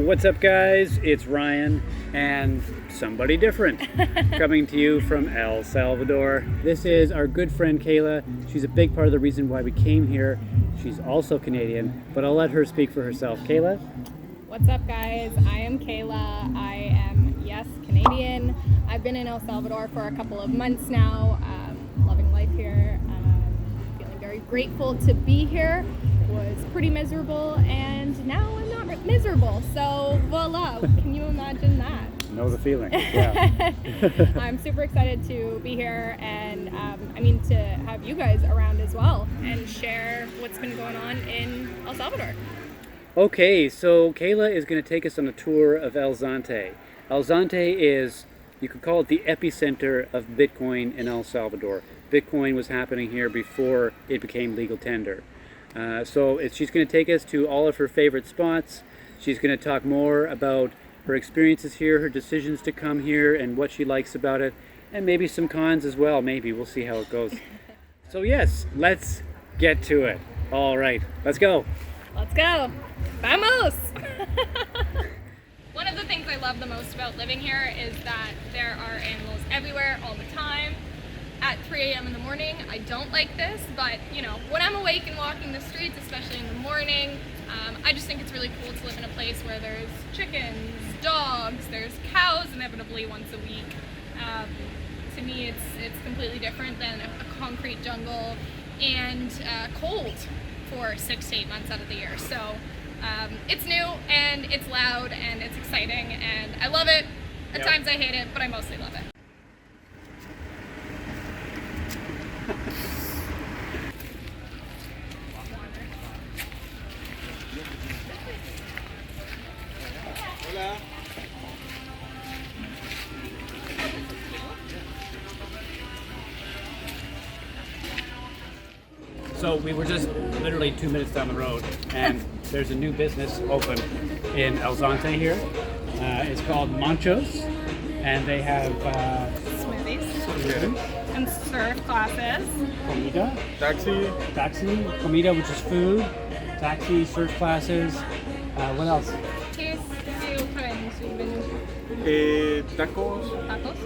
What's up, guys? It's Ryan and somebody different coming to you from El Salvador. This is our good friend Kaila. She's a big part of the reason why we came here. She's also Canadian, but I'll let her speak for herself. Kaila? What's up, guys? I am Kaila. I am, yes, Canadian. I've been in El Salvador for a couple of months now. Loving life here. Feeling very grateful to be here. Was pretty miserable, and now I'm not miserable. So voila! Can you imagine that? Know the feeling. Yeah. I'm super excited to be here, and to have you guys around as well and share what's been going on in El Salvador. Okay, so Kaila is going to take us on a tour of El Zonte. El Zonte is, you could call it the epicenter of Bitcoin in El Salvador. Bitcoin was happening here before it became legal tender. She's going to take us to all of her favorite spots. She's going to talk more about her experiences here, her decisions to come here, and what she likes about it, and maybe some cons as well. Maybe. We'll see how it goes. So yes, let's get to it. All right, let's go. Let's go. Vamos! One of the things I love the most about living here is that there are animals everywhere all the time. At 3 a.m. in the morning, I don't like this, but when I'm awake and walking the streets, especially in the morning, I just think it's really cool to live in a place where there's chickens, dogs, there's cows inevitably once a week. To me, it's completely different than a concrete jungle and cold for 6 to 8 months out of the year. So it's new and it's loud and it's exciting and I love it. At times I hate it, but I mostly love it. Hola. So we were just literally 2 minutes down the road, and there's a new business open in El Zonte here. It's called Manchos, and they have Smoothies and surf classes. comida, Taxi. comida, which is food, taxi, surf classes. What else? ¿Qué traen su menú? Tacos, ¿Tacos?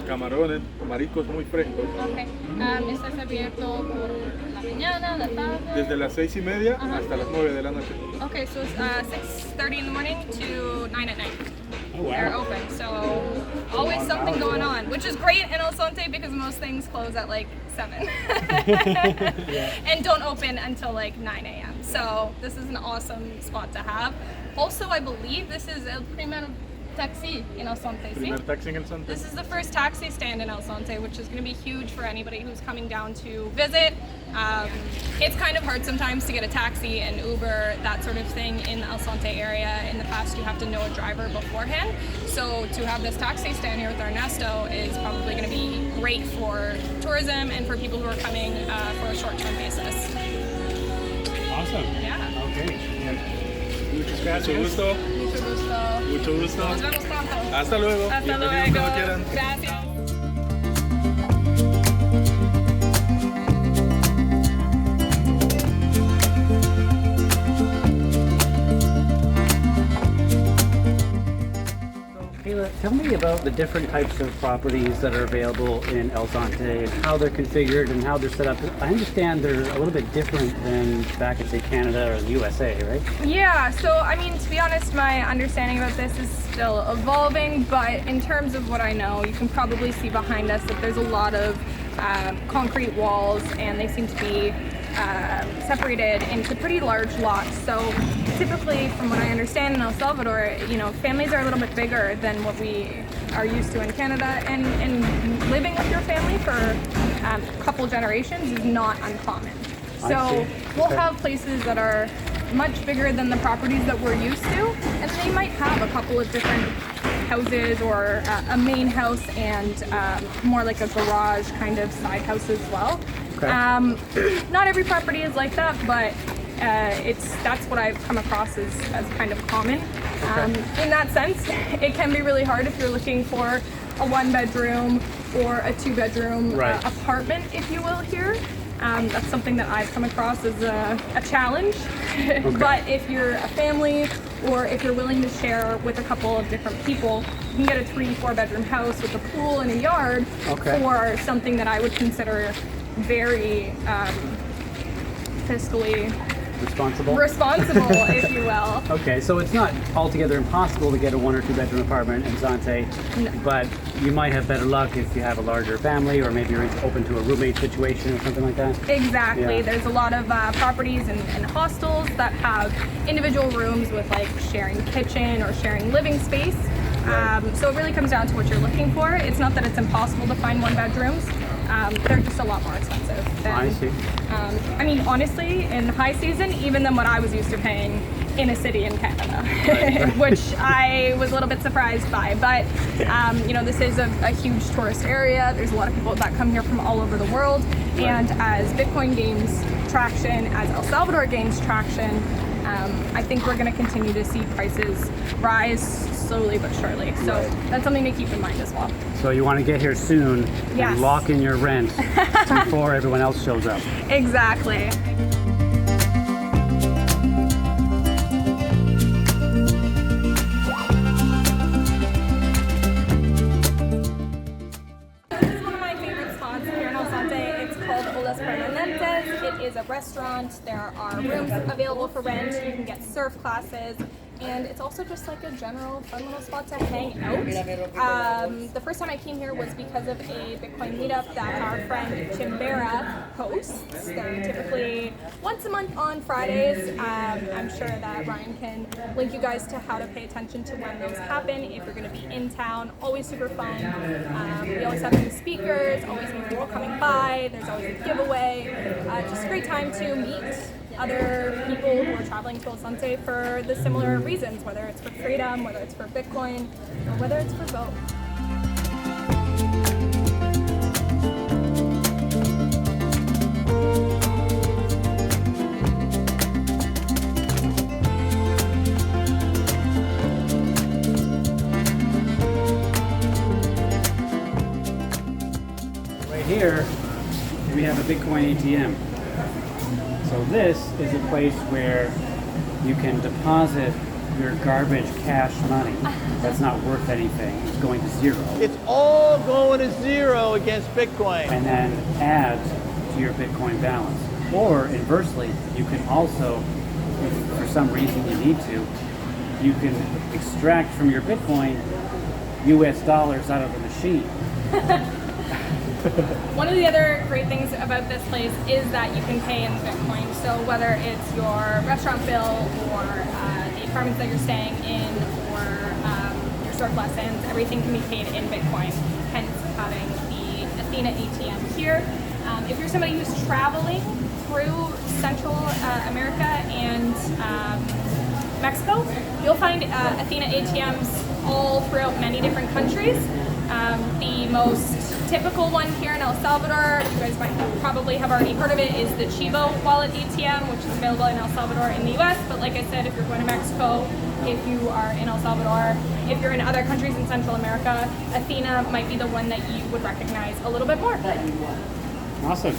camarones, mariscos muy frescos. Ok. ¿Estás abierto por la mañana, la tarde? Desde las 6:30 hasta las 9 de la noche. Okay, so it's 6:30 in the morning to 9 at night. Oh, wow. They're open, so always something going on, which is great in El Zonte because most things close at like 7 and don't open until like 9 a.m. So this is an awesome spot to have. Also, I believe this is El Primer Taxi in El Zonte. Primer taxi en El Zonte. This is the first taxi stand in El Zonte, which is going to be huge for anybody who's coming down to visit. It's kind of hard sometimes to get a taxi and Uber, that sort of thing in the El Zonte area. In the past, you have to know a driver beforehand. So to have this taxi stand here with Ernesto is probably going to be great for tourism and for people who are coming for a short-term basis. Awesome. Yeah. Okay. Muchas gracias. Mucho gusto. Mucho gusto. Mucho gusto. Nos vemos pronto. Hasta luego. Hasta Bienvenidos luego. cuando quieran. Gracias. Kaila, tell me about the different types of properties that are available in El Zonte and how they're configured and how they're set up. I understand they're a little bit different than back in, say, Canada or the USA, right? Yeah, so to be honest, my understanding about this is still evolving, but in terms of what I know, you can probably see behind us that there's a lot of concrete walls and they seem to be separated into pretty large lots. So typically, from what I understand in El Salvador, families are a little bit bigger than what we are used to in Canada, and living with your family for a couple generations is not uncommon. So we'll have places that are much bigger than the properties that we're used to, and they might have a couple of different houses or a main house and more like a garage kind of side house as well. Okay. Not every property is like that, but that's what I've come across as kind of common. In that sense, it can be really hard if you're looking for a 1-bedroom or a 2-bedroom right. apartment, if you will, here. That's something that I've come across as a challenge. But if you're a family or if you're willing to share with a couple of different people, you can get a 3-4 bedroom house with a pool and a yard for something that I would consider very fiscally Responsible, if you will. Okay, so it's not altogether impossible to get a 1 or 2 bedroom apartment in Zonte, but you might have better luck if you have a larger family, or maybe you're open to a roommate situation or something like that. Exactly. There's a lot of properties and hostels that have individual rooms with like sharing kitchen or sharing living space. So it really comes down to what you're looking for. It's not that it's impossible to find 1 bedrooms. They're just a lot more expensive than, I see. I mean, honestly, in high season, even than what I was used to paying in a city in Canada, which I was a little bit surprised by. But, you know, this is a huge tourist area. There's a lot of people that come here from all over the world. And as Bitcoin gains traction, as El Salvador gains traction, I think we're going to continue to see prices rise slowly but surely. So that's something to keep in mind as well. So you want to get here soon and lock in your rent before everyone else shows up. Exactly. It is a restaurant, there are rooms available for rent, you can get surf classes, and it's also just like a general fun little spot to hang out. The first time I came here was because of a Bitcoin meetup that our friend Chimbera hosts. They're typically once a month on Fridays. I'm sure that Ryan can link you guys to how to pay attention to when those happen if you're going to be in town. Always super fun. We always have new speakers, always new people coming by, there's always a giveaway. Just a great time to meet other people who are traveling to El Zonte for the similar reasons, whether it's for freedom, whether it's for Bitcoin, or whether it's for both. Right here, we have a Bitcoin ATM. So this is a place where you can deposit your garbage cash money that's not worth anything. It's going to zero. It's all going to zero against Bitcoin. And then add to your Bitcoin balance. Or inversely, you can also, if for some reason you need to, you can extract from your Bitcoin US dollars out of the machine. One of the other great things about this place is that you can pay in Bitcoin. So whether it's your restaurant bill or the apartments that you're staying in or your surf lessons, everything can be paid in Bitcoin, hence having the Athena ATM here. If you're somebody who's traveling through Central America and Mexico, you'll find Athena ATMs all throughout many different countries. The most typical one here in El Salvador, you guys might probably have already heard of it, is the Chivo wallet ATM, which is available in El Salvador in the US. But like I said, if you're going to Mexico, if you are in El Salvador, if you're in other countries in Central America, Athena might be the one that you would recognize a little bit more. Awesome.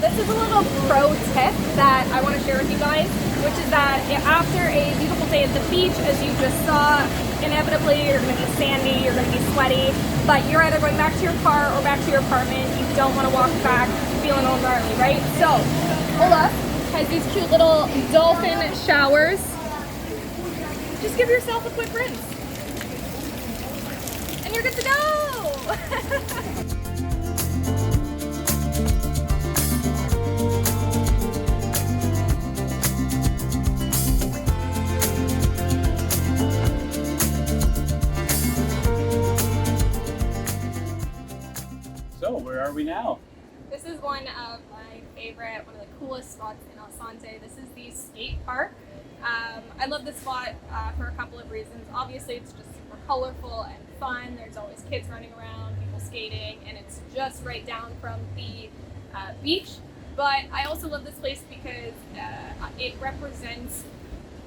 This is a little pro tip that I want to share with you guys, which is that after a beautiful day at the beach, as you just saw, inevitably you're going to be sandy, you're going to be sweaty, but you're either going back to your car or back to your apartment. You don't want to walk back feeling all gnarly, right? So Olaf has these cute little dolphin showers. Just give yourself a quick rinse and you're good to go. So where are we now? This is one one of the coolest spots in El Zonte. This is the skate park. I love this spot for a couple of reasons. Obviously, it's just super colorful and fun. There's always kids running around, people skating, and it's just right down from the beach. But I also love this place because it represents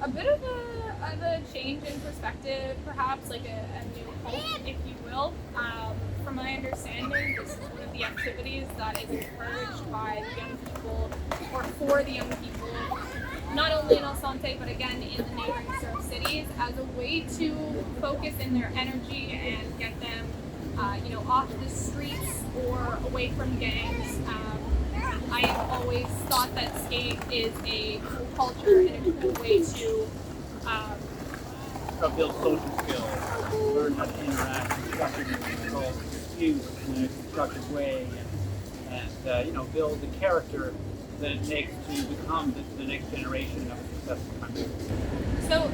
a bit of a change in perspective, perhaps like a new hope, if you will. From my understanding, this is one of the activities that is encouraged by the young people, or for the young people, not only in El Zonte, but again in the neighboring surf cities, as a way to focus in their energy and get them, off the streets or away from gangs. I have always thought that skate is a cool culture and a cool way to build social skills, learn how to interact constructively, control disputes in a constructive way, and build the character that it takes to become the next generation of a successful country. So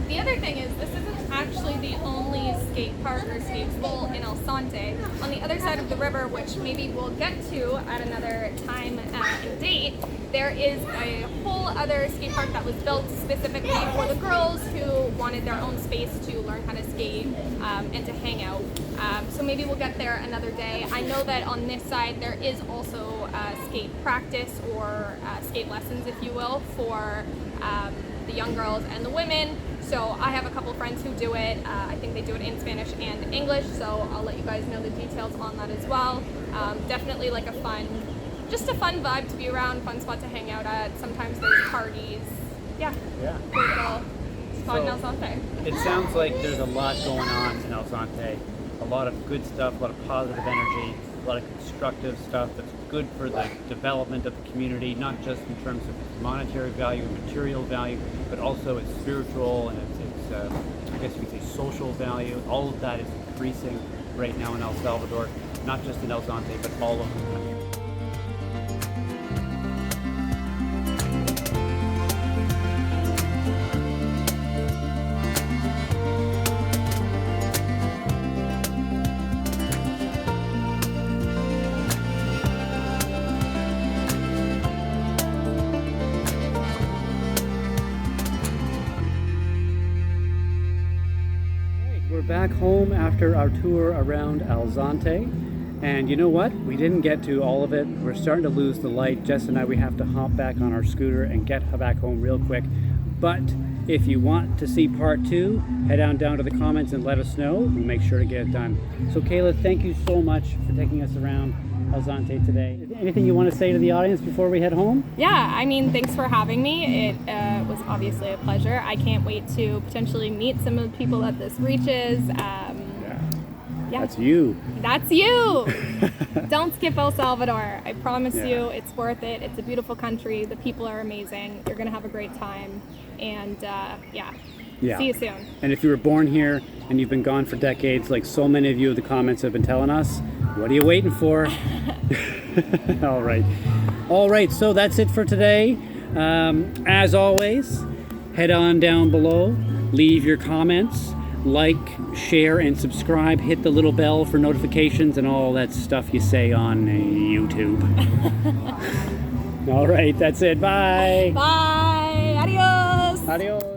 the other thing is, this isn't actually the only skate park or skate bowl in El Zonte. On the other side of the river, which maybe we'll get to at another time and date, there is a whole other skate park that was built specifically for the girls who wanted their own space to learn how to skate and to hang out. So maybe we'll get there another day. I know that on this side there is also skate practice or skate lessons, if you will, for the young girls and the women. So I have a couple friends who do it. I think they do it in Spanish and English, so I'll let you guys know the details on that as well. Definitely like a fun vibe to be around, fun spot to hang out at. Sometimes there's parties. Yeah. Great little spot in El Zonte. It sounds like there's a lot going on in El Zonte. A lot of good stuff, a lot of positive energy, a lot of constructive stuff that's good for the development of the community, not just in terms of monetary value and material value, but also its spiritual and its I guess you could say social value. All of that is increasing right now in El Salvador, not just in El Zonte, but all over the country. We're back home after our tour around El Zonte, and you know what? We didn't get to all of it. We're starting to lose the light. Jess and I, we have to hop back on our scooter and get back home real quick. But if you want to see part 2, head on down to the comments and let us know. We'll make sure to get it done. So Kaila, thank you so much for taking us around El Zonte today. Anything you want to say to the audience before we head home? Yeah, I mean, thanks for having me. It was obviously a pleasure. I can't wait to potentially meet some of the people that this reaches. Yeah. That's you. That's you. Don't skip El Salvador. I promise you, it's worth it. It's a beautiful country. The people are amazing. You're going to have a great time. And see you soon. And if you were born here and you've been gone for decades, like so many of you in the comments have been telling us, what are you waiting for? All right, so that's it for today. As always, head on down below, leave your comments, like, share, and subscribe. Hit the little bell for notifications and all that stuff you say on YouTube. All right, that's it. Bye. Bye. Adios. Adios.